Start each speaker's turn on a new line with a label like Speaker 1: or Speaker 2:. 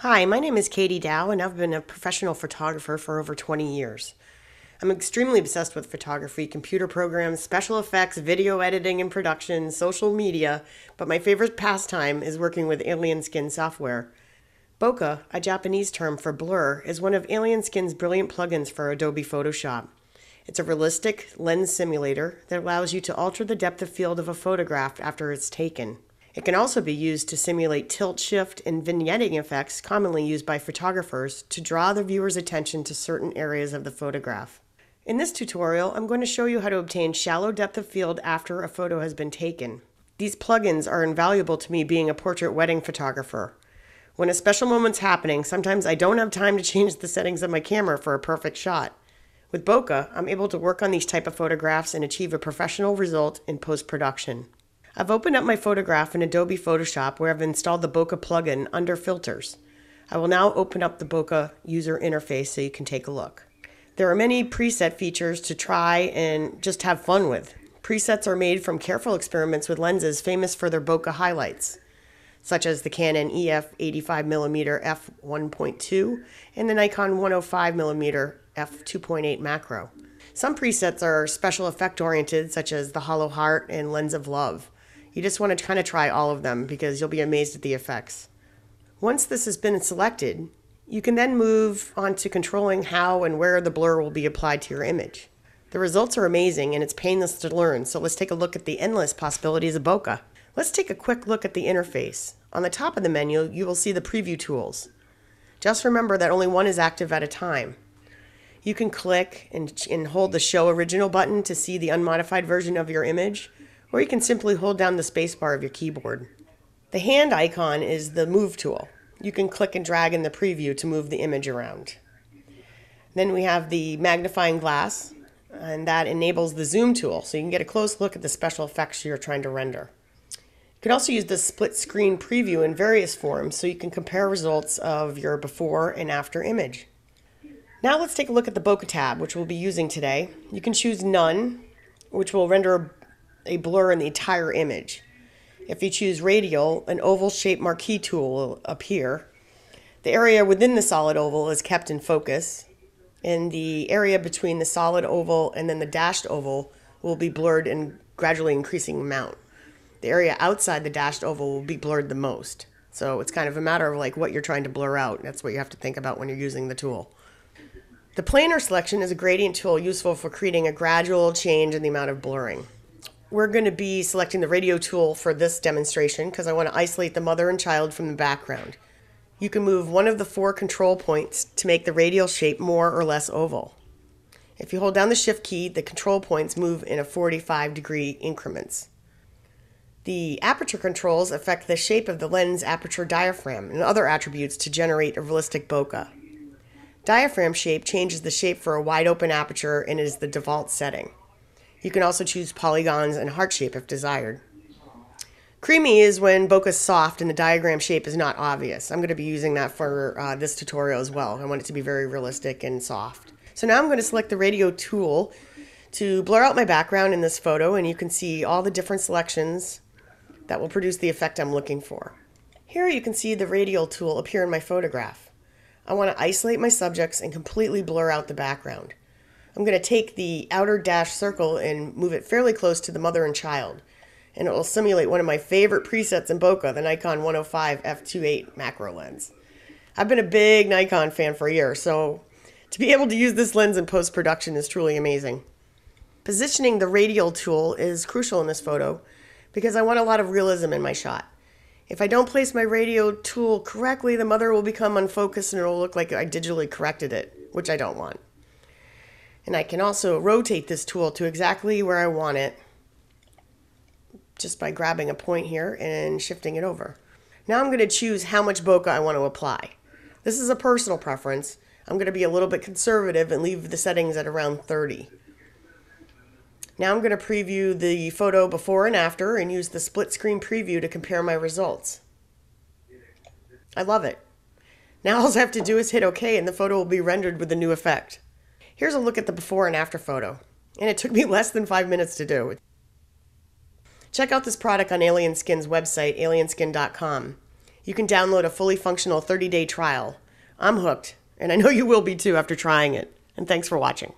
Speaker 1: Hi, my name is Katie Dow, and I've been a professional photographer for over 20 years. I'm extremely obsessed with photography, computer programs, special effects, video editing and production, social media, but my favorite pastime is working with Alien Skin software. Bokeh, a Japanese term for blur, is one of Alien Skin's brilliant plugins for Adobe Photoshop. It's a realistic lens simulator that allows you to alter the depth of field of a photograph after it's taken. It can also be used to simulate tilt shift and vignetting effects commonly used by photographers to draw the viewer's attention to certain areas of the photograph. In this tutorial, I'm going to show you how to obtain shallow depth of field after a photo has been taken. These plugins are invaluable to me being a portrait wedding photographer. When a special moment's happening, sometimes I don't have time to change the settings of my camera for a perfect shot. With Bokeh, I'm able to work on these type of photographs and achieve a professional result in post-production. I've opened up my photograph in Adobe Photoshop where I've installed the Bokeh plugin under Filters. I will now open up the Bokeh user interface so you can take a look. There are many preset features to try and just have fun with. Presets are made from careful experiments with lenses famous for their Bokeh highlights, such as the Canon EF 85mm f1.2 and the Nikon 105mm f2.8 macro. Some presets are special effect oriented, such as the Hollow Heart and Lens of Love. You just want to kind of try all of them because you'll be amazed at the effects. Once this has been selected, you can then move on to controlling how and where the blur will be applied to your image. The results are amazing and it's painless to learn, so let's take a look at the endless possibilities of Bokeh. Let's take a quick look at the interface. On the top of the menu, you will see the preview tools. Just remember that only one is active at a time. You can click and hold the Show Original button to see the unmodified version of your image, or you can simply hold down the spacebar of your keyboard. The hand icon is the Move tool. You can click and drag in the preview to move the image around. Then we have the magnifying glass, and that enables the Zoom tool, so you can get a close look at the special effects you're trying to render. You can also use the split screen preview in various forms, so you can compare results of your before and after image. Now let's take a look at the Bokeh tab, which we'll be using today. You can choose None, which will render a blur in the entire image. If you choose Radial, an oval-shaped marquee tool will appear. The area within the solid oval is kept in focus, and the area between the solid oval and then the dashed oval will be blurred in gradually increasing amount. The area outside the dashed oval will be blurred the most. So it's kind of a matter of like what you're trying to blur out. That's what you have to think about when you're using the tool. The planar selection is a gradient tool useful for creating a gradual change in the amount of blurring. We're going to be selecting the radio tool for this demonstration because I want to isolate the mother and child from the background. You can move one of the 4 control points to make the radial shape more or less oval. If you hold down the Shift key, the control points move in a 45-degree increments. The aperture controls affect the shape of the lens aperture diaphragm and other attributes to generate a realistic bokeh. Diaphragm shape changes the shape for a wide open aperture and is the default setting. You can also choose polygons and heart shape if desired. Creamy is when bokeh is soft and the diagram shape is not obvious. I'm going to be using that for this tutorial as well. I want it to be very realistic and soft. So now I'm going to select the radio tool to blur out my background in this photo, and you can see all the different selections that will produce the effect I'm looking for. Here you can see the radial tool appear in my photograph. I want to isolate my subjects and completely blur out the background. I'm going to take the outer dashed circle and move it fairly close to the mother and child, and it will simulate one of my favorite presets in Bokeh, the Nikon 105 f2.8 macro lens. I've been a big Nikon fan for a year, so to be able to use this lens in post-production is truly amazing. Positioning the radial tool is crucial in this photo because I want a lot of realism in my shot. If I don't place my radio tool correctly, the mother will become unfocused and it will look like I digitally corrected it, which I don't want. And I can also rotate this tool to exactly where I want it just by grabbing a point here and shifting it over. Now I'm going to choose how much bokeh I want to apply. This is a personal preference. I'm going to be a little bit conservative and leave the settings at around 30. Now I'm going to preview the photo before and after and use the split screen preview to compare my results. I love it. Now all I have to do is hit OK and the photo will be rendered with the new effect. Here's a look at the before and after photo, and it took me less than 5 minutes to do. Check out this product on Alien Skin's website, alienskin.com. You can download a fully functional 30-day trial. I'm hooked, and I know you will be too after trying it. And thanks for watching.